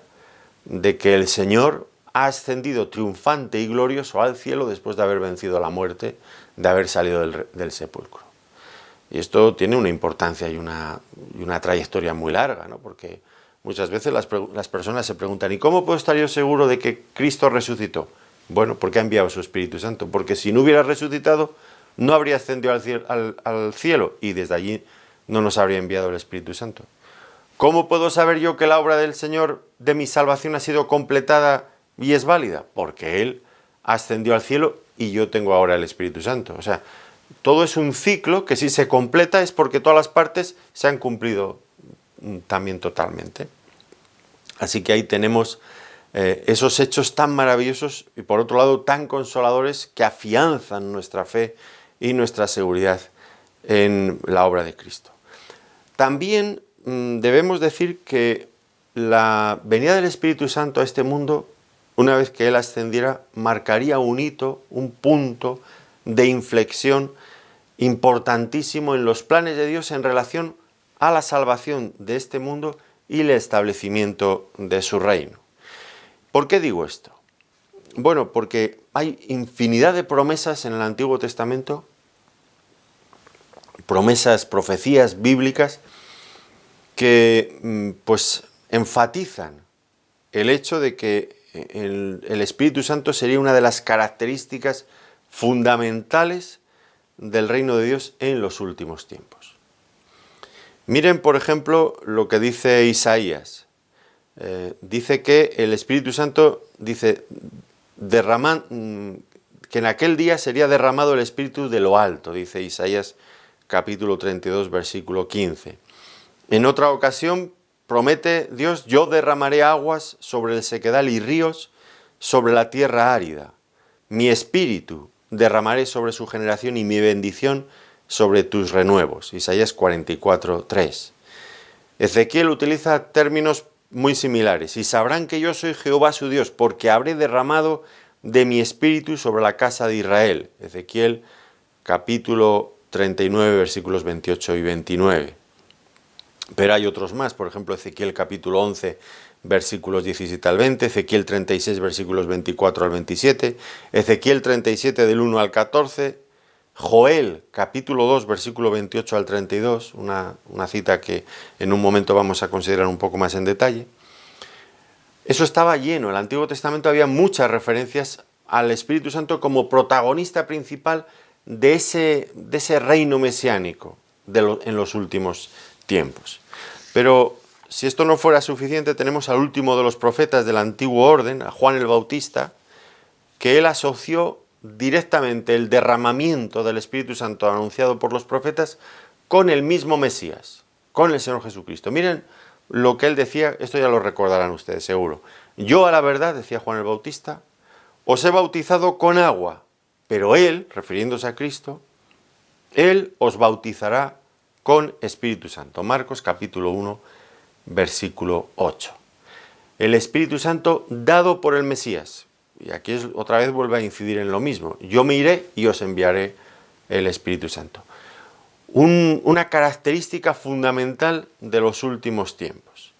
de que el Señor ha ascendido triunfante y glorioso al cielo después de haber vencido la muerte, de haber salido del sepulcro. Y esto tiene una importancia y una trayectoria muy larga, ¿no? Porque muchas veces las personas se preguntan, ¿y cómo puedo estar yo seguro de que Cristo resucitó? Bueno, porque ha enviado su Espíritu Santo, porque si no hubiera resucitado, no habría ascendido al cielo y desde allí no nos habría enviado el Espíritu Santo. ¿Cómo puedo saber yo que la obra del Señor de mi salvación ha sido completada y es válida? Porque Él ascendió al cielo y yo tengo ahora el Espíritu Santo. O sea, todo es un ciclo que si se completa es porque todas las partes se han cumplido también totalmente. Así que ahí tenemos esos hechos tan maravillosos y por otro lado tan consoladores que afianzan nuestra fe y nuestra seguridad en la obra de Cristo. También debemos decir que la venida del Espíritu Santo a este mundo, una vez que Él ascendiera, marcaría un hito, un punto de inflexión importantísimo en los planes de Dios en relación a la salvación de este mundo y el establecimiento de su reino. ¿Por qué digo esto? Bueno, porque hay infinidad de promesas en el Antiguo Testamento, promesas, profecías bíblicas, que pues enfatizan el hecho de que el Espíritu Santo sería una de las características fundamentales del reino de Dios en los últimos tiempos. Miren, por ejemplo, lo que dice Isaías. Dice que el Espíritu Santo, dice, que en aquel día sería derramado el Espíritu de lo alto, dice Isaías capítulo 32, versículo 15. En otra ocasión promete Dios: yo derramaré aguas sobre el sequedal y ríos sobre la tierra árida. Mi espíritu derramaré sobre su generación y mi bendición sobre tus renuevos. Isaías 44, 3. Ezequiel utiliza términos muy similares. Y sabrán que yo soy Jehová su Dios, porque habré derramado de mi espíritu sobre la casa de Israel. Ezequiel capítulo 39, versículos 28 y 29. Pero hay otros más, por ejemplo, Ezequiel capítulo 11, versículos 17 al 20, Ezequiel 36, versículos 24 al 27, Ezequiel 37, del 1 al 14, Joel capítulo 2, versículo 28 al 32, una cita que en un momento vamos a considerar un poco más en detalle. Eso estaba lleno. En el Antiguo Testamento había muchas referencias al Espíritu Santo como protagonista principal de ese reino mesiánico en los últimos tiempos. Pero si esto no fuera suficiente, tenemos al último de los profetas del antiguo orden, a Juan el Bautista, que él asoció directamente el derramamiento del Espíritu Santo anunciado por los profetas con el mismo Mesías, con el Señor Jesucristo. Miren lo que él decía, esto ya lo recordarán ustedes seguro. Yo a la verdad, decía Juan el Bautista, os he bautizado con agua, pero él, refiriéndose a Cristo, él os bautizará con Espíritu Santo. Marcos capítulo 1, versículo 8. El Espíritu Santo dado por el Mesías. Y aquí otra vez vuelve a incidir en lo mismo. Yo me iré y os enviaré el Espíritu Santo. Una característica fundamental de los últimos tiempos.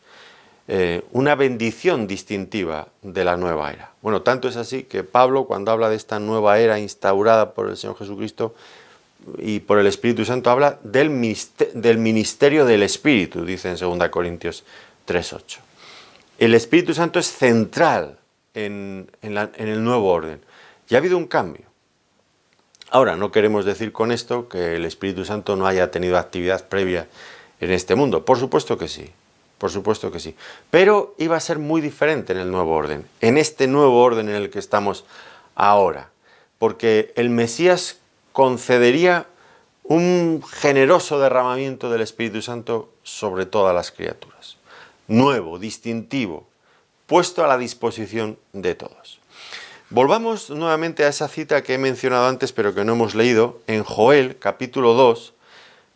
Una bendición distintiva de la nueva era. Bueno, tanto es así que Pablo, cuando habla de esta nueva era instaurada por el Señor Jesucristo y por el Espíritu Santo, habla del ministerio del Espíritu, dice en 2 Corintios 3:8. El Espíritu Santo es central en el nuevo orden. Y ha habido un cambio. Ahora, no queremos decir con esto que el Espíritu Santo no haya tenido actividad previa en este mundo. Por supuesto que sí. Por supuesto que sí. Pero iba a ser muy diferente en el nuevo orden. En este nuevo orden en el que estamos ahora. Porque el Mesías concedería un generoso derramamiento del Espíritu Santo sobre todas las criaturas. Nuevo, distintivo, puesto a la disposición de todos. Volvamos nuevamente a esa cita que he mencionado antes, pero que no hemos leído, en Joel, capítulo 2,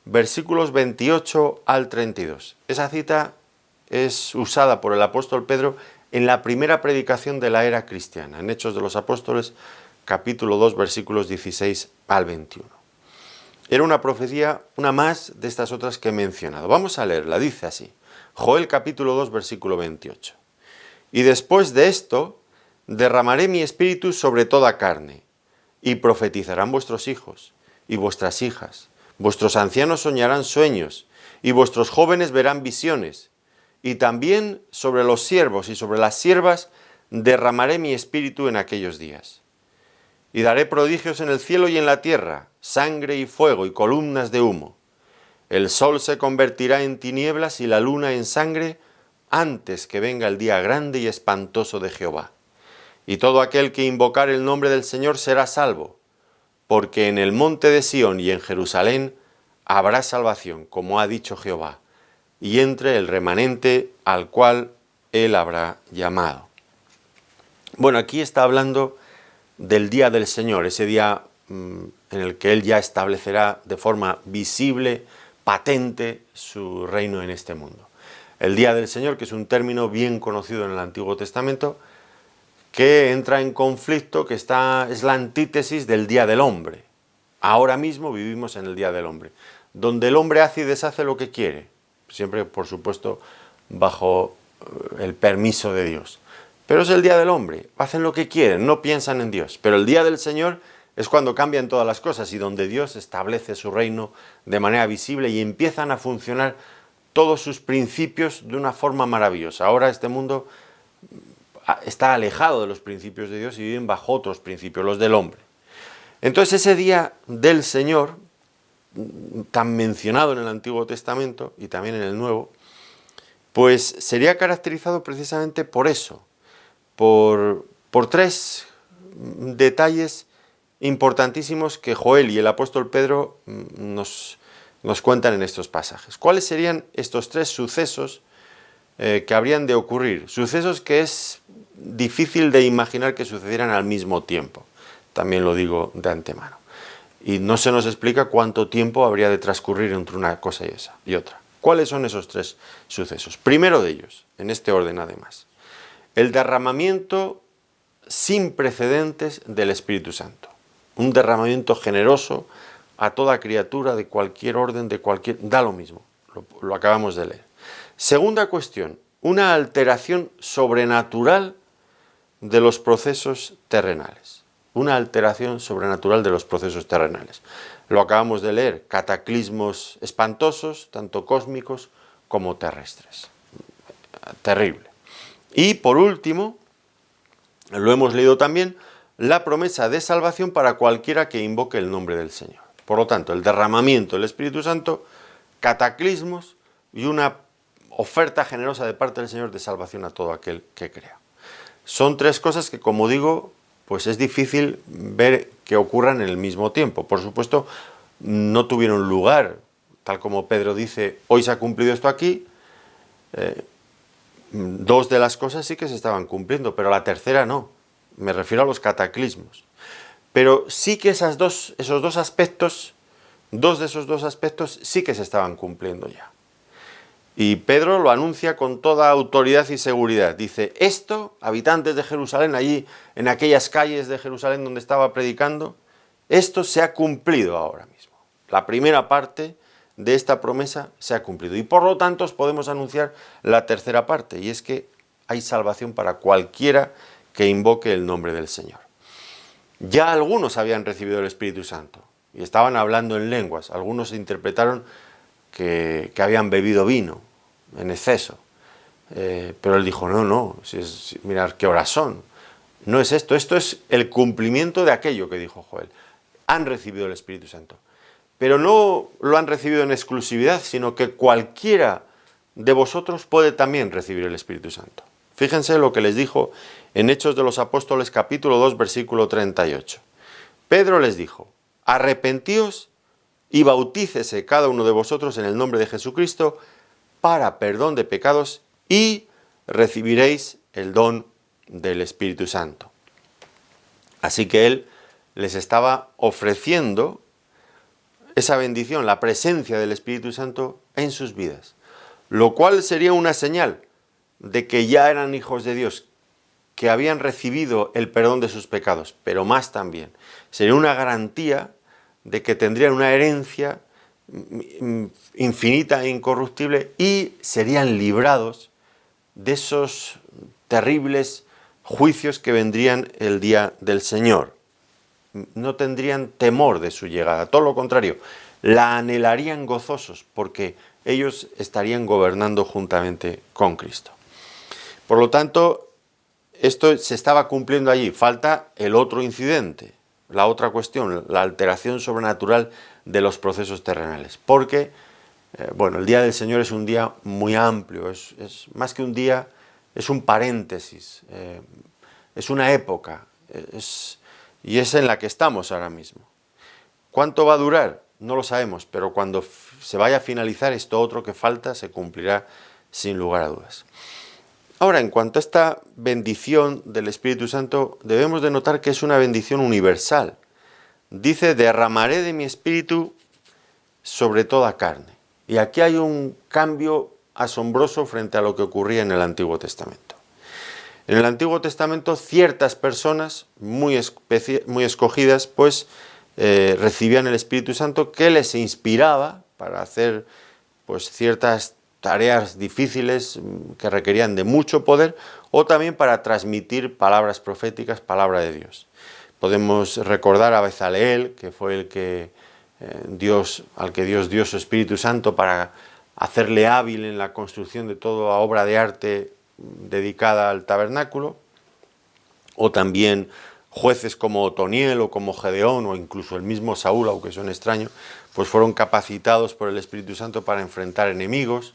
versículos 28 al 32. Esa cita es usada por el apóstol Pedro en la primera predicación de la era cristiana, en Hechos de los Apóstoles, capítulo 2, versículos 16 al 21. Era una profecía, una más de estas otras que he mencionado. Vamos a leerla, dice así. Joel capítulo 2, versículo 28. Y después de esto, derramaré mi espíritu sobre toda carne, y profetizarán vuestros hijos y vuestras hijas. Vuestros ancianos soñarán sueños, y vuestros jóvenes verán visiones. Y también sobre los siervos y sobre las siervas derramaré mi espíritu en aquellos días. Y daré prodigios en el cielo y en la tierra, sangre y fuego y columnas de humo. El sol se convertirá en tinieblas y la luna en sangre antes que venga el día grande y espantoso de Jehová. Y todo aquel que invocar el nombre del Señor será salvo, porque en el monte de Sión y en Jerusalén habrá salvación, como ha dicho Jehová, y entre el remanente al cual él habrá llamado. Bueno, aquí está hablando del día del Señor, ese día en el que él ya establecerá de forma visible, patente, su reino en este mundo. El día del Señor, que es un término bien conocido en el Antiguo Testamento, que entra en conflicto, es la antítesis del día del hombre. Ahora mismo vivimos en el día del hombre, donde el hombre hace y deshace lo que quiere, siempre, por supuesto, bajo el permiso de Dios. Pero es el día del hombre, hacen lo que quieren, no piensan en Dios. Pero el día del Señor es cuando cambian todas las cosas y donde Dios establece su reino de manera visible y empiezan a funcionar todos sus principios de una forma maravillosa. Ahora este mundo está alejado de los principios de Dios y viven bajo otros principios, los del hombre. Entonces ese día del Señor, tan mencionado en el Antiguo Testamento y también en el Nuevo, pues sería caracterizado precisamente por eso, por tres detalles importantísimos que Joel y el apóstol Pedro nos cuentan en estos pasajes. ¿Cuáles serían estos tres sucesos que habrían de ocurrir? Sucesos que es difícil de imaginar que sucedieran al mismo tiempo, también lo digo de antemano. Y no se nos explica cuánto tiempo habría de transcurrir entre una cosa y otra. ¿Cuáles son esos tres sucesos? Primero de ellos, en este orden además, el derramamiento sin precedentes del Espíritu Santo. Un derramamiento generoso a toda criatura de cualquier orden, da lo mismo, lo acabamos de leer. Segunda cuestión, una alteración sobrenatural de los procesos terrenales. Una alteración sobrenatural de los procesos terrenales. Lo acabamos de leer, cataclismos espantosos, tanto cósmicos como terrestres. Terrible. Y por último, lo hemos leído también, la promesa de salvación para cualquiera que invoque el nombre del Señor. Por lo tanto, el derramamiento del Espíritu Santo, cataclismos y una oferta generosa de parte del Señor de salvación a todo aquel que crea. Son tres cosas que, como digo, pues es difícil ver que ocurran en el mismo tiempo. Por supuesto, no tuvieron lugar, tal como Pedro dice, hoy se ha cumplido esto aquí. Dos de las cosas sí que se estaban cumpliendo, pero la tercera no. Me refiero a los cataclismos. Pero sí que dos de esos dos aspectos sí que se estaban cumpliendo ya. Y Pedro lo anuncia con toda autoridad y seguridad. Dice, esto, habitantes de Jerusalén, allí en aquellas calles de Jerusalén donde estaba predicando, esto se ha cumplido ahora mismo. La primera parte de esta promesa se ha cumplido. Y por lo tanto os podemos anunciar la tercera parte, y es que hay salvación para cualquiera que invoque el nombre del Señor. Ya algunos habían recibido el Espíritu Santo y estaban hablando en lenguas. Algunos interpretaron que habían bebido vino en exceso. Pero él dijo, no, mirad qué horas son. No es esto es el cumplimiento de aquello que dijo Joel. Han recibido el Espíritu Santo. Pero no lo han recibido en exclusividad, sino que cualquiera de vosotros puede también recibir el Espíritu Santo. Fíjense lo que les dijo en Hechos de los Apóstoles capítulo 2 versículo 38. Pedro les dijo, arrepentíos y bautícese cada uno de vosotros en el nombre de Jesucristo para perdón de pecados y recibiréis el don del Espíritu Santo. Así que él les estaba ofreciendo esa bendición, la presencia del Espíritu Santo en sus vidas, lo cual sería una señal de que ya eran hijos de Dios, que habían recibido el perdón de sus pecados, pero más también, sería una garantía de que tendrían una herencia infinita e incorruptible y serían librados de esos terribles juicios que vendrían el día del Señor. No tendrían temor de su llegada, todo lo contrario, la anhelarían gozosos porque ellos estarían gobernando juntamente con Cristo. Por lo tanto, esto se estaba cumpliendo allí. Falta el otro incidente, la otra cuestión, la alteración sobrenatural de los procesos terrenales. Porque, el día del Señor es un día muy amplio, es más que un día, es un paréntesis, es una época, y es en la que estamos ahora mismo. ¿Cuánto va a durar? No lo sabemos, pero cuando se vaya a finalizar esto otro que falta, se cumplirá sin lugar a dudas. Ahora, en cuanto a esta bendición del Espíritu Santo, debemos de notar que es una bendición universal. Dice, derramaré de mi Espíritu sobre toda carne. Y aquí hay un cambio asombroso frente a lo que ocurría en el Antiguo Testamento. En el Antiguo Testamento, ciertas personas muy escogidas, pues, recibían el Espíritu Santo que les inspiraba para hacer pues, ciertas tareas difíciles que requerían de mucho poder, o también para transmitir palabras proféticas, palabra de Dios. Podemos recordar a Bezaleel, que fue el que al que Dios dio su Espíritu Santo para hacerle hábil en la construcción de toda obra de arte dedicada al tabernáculo, o también jueces como Otoniel o como Gedeón o incluso el mismo Saúl, aunque son extraños, pues fueron capacitados por el Espíritu Santo para enfrentar enemigos,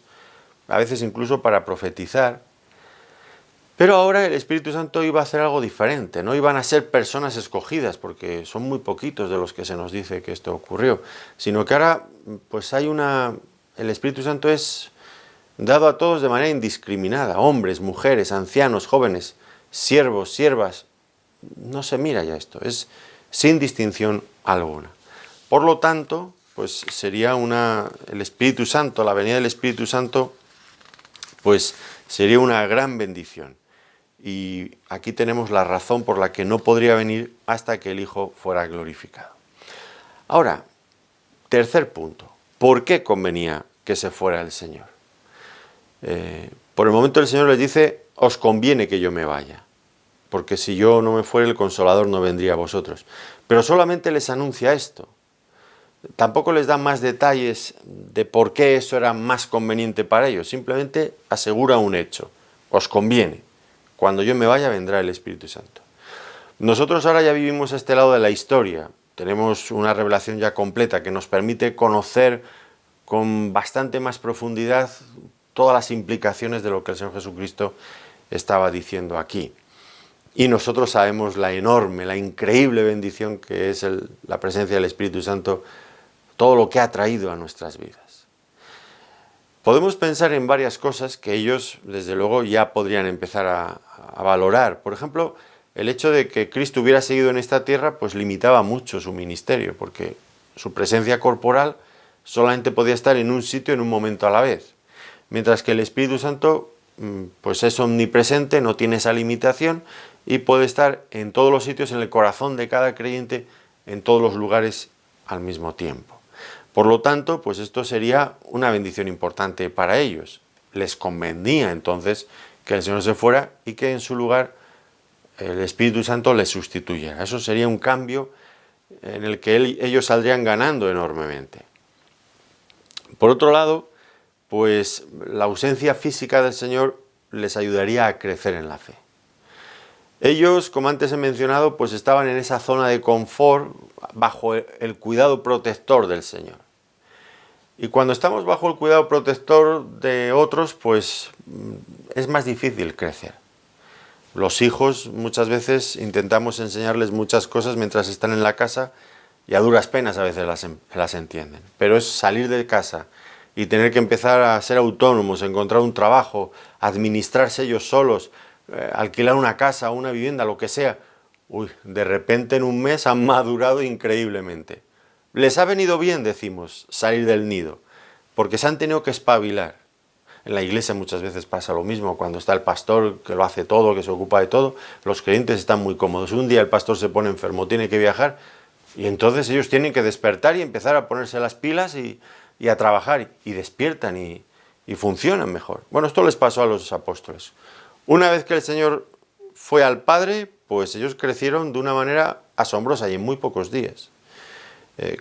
a veces incluso para profetizar. Pero ahora el Espíritu Santo iba a hacer algo diferente, no iban a ser personas escogidas, porque son muy poquitos de los que se nos dice que esto ocurrió, sino que ahora pues el Espíritu Santo es dado a todos de manera indiscriminada, hombres, mujeres, ancianos, jóvenes, siervos, siervas. No se mira ya esto, es sin distinción alguna. Por lo tanto, pues sería el Espíritu Santo, la venida del Espíritu Santo, pues sería una gran bendición. Y aquí tenemos la razón por la que no podría venir hasta que el Hijo fuera glorificado. Ahora, tercer punto, ¿por qué convenía que se fuera el Señor? Por el momento el Señor les dice, os conviene que yo me vaya, porque si yo no me fuera el Consolador no vendría a vosotros. Pero solamente les anuncia esto. Tampoco les da más detalles de por qué eso era más conveniente para ellos, simplemente asegura un hecho, os conviene. Cuando yo me vaya vendrá el Espíritu Santo. Nosotros ahora ya vivimos a este lado de la historia, tenemos una revelación ya completa que nos permite conocer con bastante más profundidad todas las implicaciones de lo que el Señor Jesucristo estaba diciendo aquí. Y nosotros sabemos la enorme, la increíble bendición que es la presencia del Espíritu Santo, todo lo que ha traído a nuestras vidas. Podemos pensar en varias cosas que ellos, desde luego, ya podrían empezar a valorar. Por ejemplo, el hecho de que Cristo hubiera seguido en esta tierra, pues limitaba mucho su ministerio, porque su presencia corporal solamente podía estar en un sitio en un momento a la vez. Mientras que el Espíritu Santo, pues es omnipresente, no tiene esa limitación y puede estar en todos los sitios, en el corazón de cada creyente, en todos los lugares al mismo tiempo. Por lo tanto, pues esto sería una bendición importante para ellos. Les convenía entonces que el Señor se fuera y que en su lugar el Espíritu Santo les sustituyera. Eso sería un cambio en el que ellos saldrían ganando enormemente. Por otro lado, pues la ausencia física del Señor les ayudaría a crecer en la fe. Ellos, como antes he mencionado, pues estaban en esa zona de confort bajo el cuidado protector del Señor. Y cuando estamos bajo el cuidado protector de otros, pues es más difícil crecer. Los hijos muchas veces intentamos enseñarles muchas cosas mientras están en la casa y a duras penas a veces las entienden. Pero es salir de casa y tener que empezar a ser autónomos, encontrar un trabajo, administrarse ellos solos, alquilar una casa, una vivienda, lo que sea. De repente en un mes han madurado increíblemente. Les ha venido bien, decimos, salir del nido, porque se han tenido que espabilar. En la iglesia muchas veces pasa lo mismo, cuando está el pastor que lo hace todo, que se ocupa de todo, los creyentes están muy cómodos. Un día el pastor se pone enfermo, tiene que viajar, y entonces ellos tienen que despertar y empezar a ponerse las pilas y a trabajar, y despiertan y funcionan mejor. Bueno, esto les pasó a los apóstoles. Una vez que el Señor fue al Padre, pues ellos crecieron de una manera asombrosa y en muy pocos días.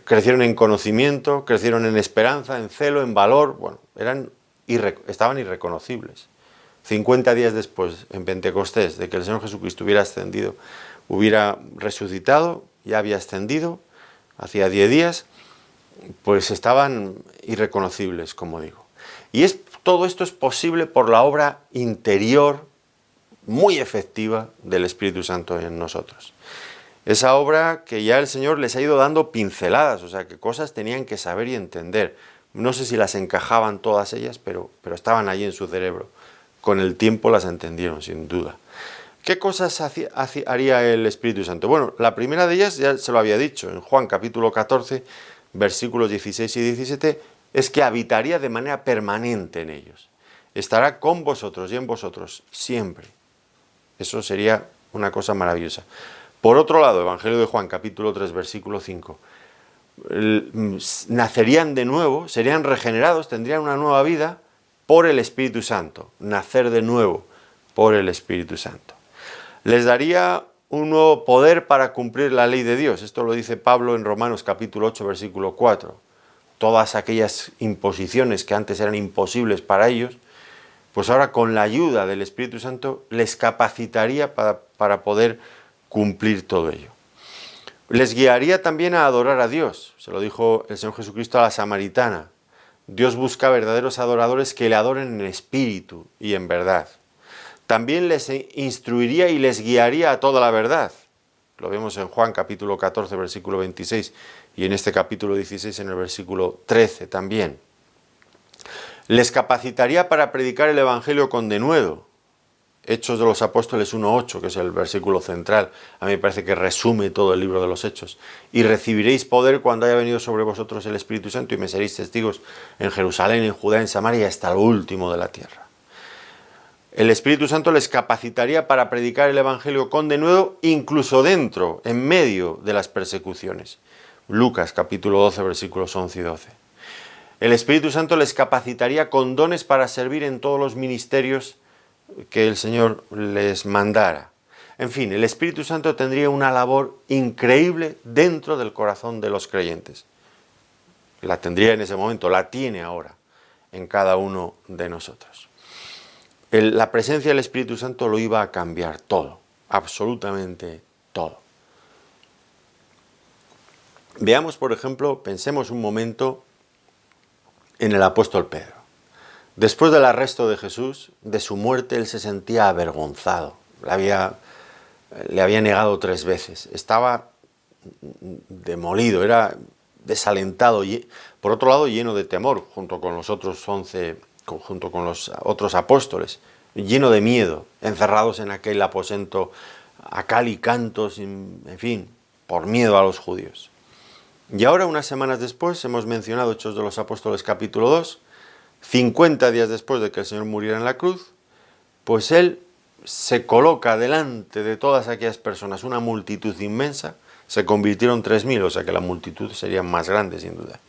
Crecieron en conocimiento, crecieron en esperanza, en celo, en valor, bueno, estaban irreconocibles. 50 días después, en Pentecostés, de que el Señor Jesucristo hubiera ascendido, hubiera resucitado, ya había ascendido, hacía 10 días, pues estaban irreconocibles, como digo. Y todo esto es posible por la obra interior, muy efectiva, del Espíritu Santo en nosotros. Esa obra que ya el Señor les ha ido dando pinceladas, o sea, que cosas tenían que saber y entender. No sé si las encajaban todas ellas, pero estaban allí en su cerebro. Con el tiempo las entendieron, sin duda. ¿Qué cosas haría el Espíritu Santo? Bueno, la primera de ellas ya se lo había dicho, en Juan capítulo 14, versículos 16 y 17, es que habitaría de manera permanente en ellos. Estará con vosotros y en vosotros siempre. Eso sería una cosa maravillosa. Por otro lado, Evangelio de Juan, capítulo 3, versículo 5, nacerían de nuevo, serían regenerados, tendrían una nueva vida por el Espíritu Santo, nacer de nuevo por el Espíritu Santo. Les daría un nuevo poder para cumplir la ley de Dios. Esto lo dice Pablo en Romanos capítulo 8, versículo 4. Todas aquellas imposiciones que antes eran imposibles para ellos, pues ahora con la ayuda del Espíritu Santo les capacitaría para poder cumplir todo ello. Les guiaría también a adorar a Dios. Se lo dijo el Señor Jesucristo a la samaritana. Dios busca verdaderos adoradores que le adoren en espíritu y en verdad. También les instruiría y les guiaría a toda la verdad. Lo vemos en Juan capítulo 14, versículo 26, y en este capítulo 16 en el versículo 13 también. Les capacitaría para predicar el Evangelio con denuedo. Hechos de los Apóstoles 1.8, que es el versículo central, a mí me parece que resume todo el libro de los Hechos. Y recibiréis poder cuando haya venido sobre vosotros el Espíritu Santo y me seréis testigos en Jerusalén, en Judea, en Samaria y hasta lo último de la tierra. El Espíritu Santo les capacitaría para predicar el Evangelio con denuedo, incluso dentro, en medio de las persecuciones. Lucas capítulo 12, versículos 11 y 12. El Espíritu Santo les capacitaría con dones para servir en todos los ministerios que el Señor les mandara. En fin, el Espíritu Santo tendría una labor increíble dentro del corazón de los creyentes. La tendría en ese momento, la tiene ahora en cada uno de nosotros. La presencia del Espíritu Santo lo iba a cambiar todo, absolutamente todo. Veamos, por ejemplo, pensemos un momento en el apóstol Pedro. Después del arresto de Jesús, de su muerte, él se sentía avergonzado. Le había negado 3 veces. Estaba demolido, era desalentado y, por otro lado, lleno de temor, junto con los otros 11, junto con los otros apóstoles, lleno de miedo, encerrados en aquel aposento a cal y cantos, en fin, por miedo a los judíos. Y ahora, unas semanas después, hemos mencionado Hechos de los Apóstoles capítulo 2, 50 días después de que el Señor muriera en la cruz, pues Él se coloca delante de todas aquellas personas, una multitud inmensa, se convirtieron 3.000, o sea que la multitud sería más grande sin duda,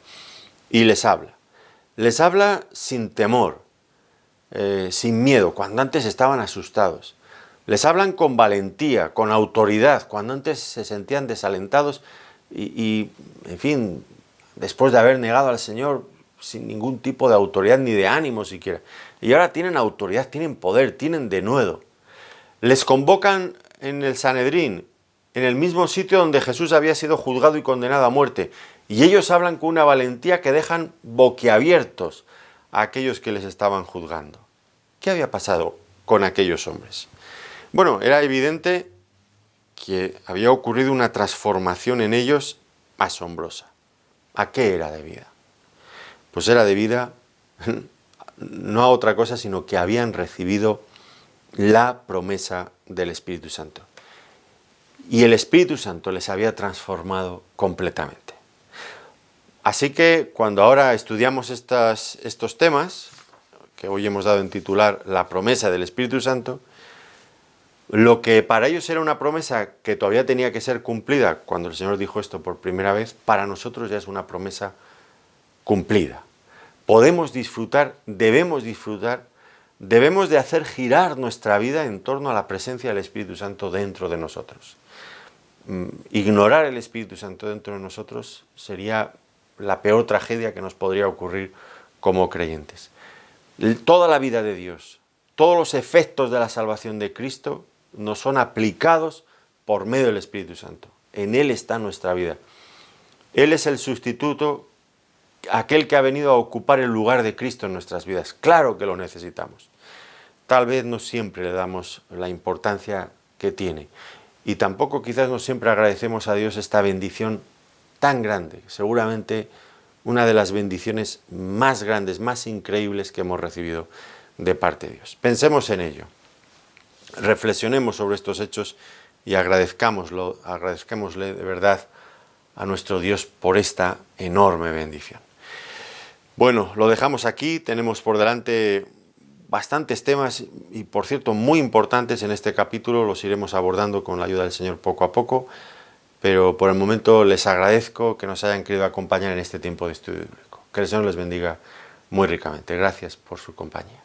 y les habla sin temor, sin miedo, cuando antes estaban asustados, les hablan con valentía, con autoridad, cuando antes se sentían desalentados y en fin, después de haber negado al Señor, sin ningún tipo de autoridad ni de ánimo siquiera. Y ahora tienen autoridad, tienen poder, tienen denuedo. Les convocan en el Sanedrín, en el mismo sitio donde Jesús había sido juzgado y condenado a muerte. Y ellos hablan con una valentía que dejan boquiabiertos a aquellos que les estaban juzgando. ¿Qué había pasado con aquellos hombres? Bueno, era evidente que había ocurrido una transformación en ellos asombrosa. ¿A qué era debida? Pues era debida no a otra cosa, sino que habían recibido la promesa del Espíritu Santo. Y el Espíritu Santo les había transformado completamente. Así que cuando ahora estudiamos estos temas, que hoy hemos dado en titular la promesa del Espíritu Santo, lo que para ellos era una promesa que todavía tenía que ser cumplida cuando el Señor dijo esto por primera vez, para nosotros ya es una promesa cumplida. Podemos disfrutar, debemos de hacer girar nuestra vida en torno a la presencia del Espíritu Santo dentro de nosotros. Ignorar el Espíritu Santo dentro de nosotros sería la peor tragedia que nos podría ocurrir como creyentes. Toda la vida de Dios, todos los efectos de la salvación de Cristo nos son aplicados por medio del Espíritu Santo. En Él está nuestra vida. Él es el sustituto, aquel que ha venido a ocupar el lugar de Cristo en nuestras vidas. Claro que lo necesitamos. Tal vez no siempre le damos la importancia que tiene. Y tampoco quizás no siempre agradecemos a Dios esta bendición tan grande. Seguramente una de las bendiciones más grandes, más increíbles que hemos recibido de parte de Dios. Pensemos en ello. Reflexionemos sobre estos hechos y agradezcámosle de verdad a nuestro Dios por esta enorme bendición. Bueno, lo dejamos aquí, tenemos por delante bastantes temas y por cierto muy importantes en este capítulo, los iremos abordando con la ayuda del Señor poco a poco, pero por el momento les agradezco que nos hayan querido acompañar en este tiempo de estudio bíblico. Que el Señor les bendiga muy ricamente. Gracias por su compañía.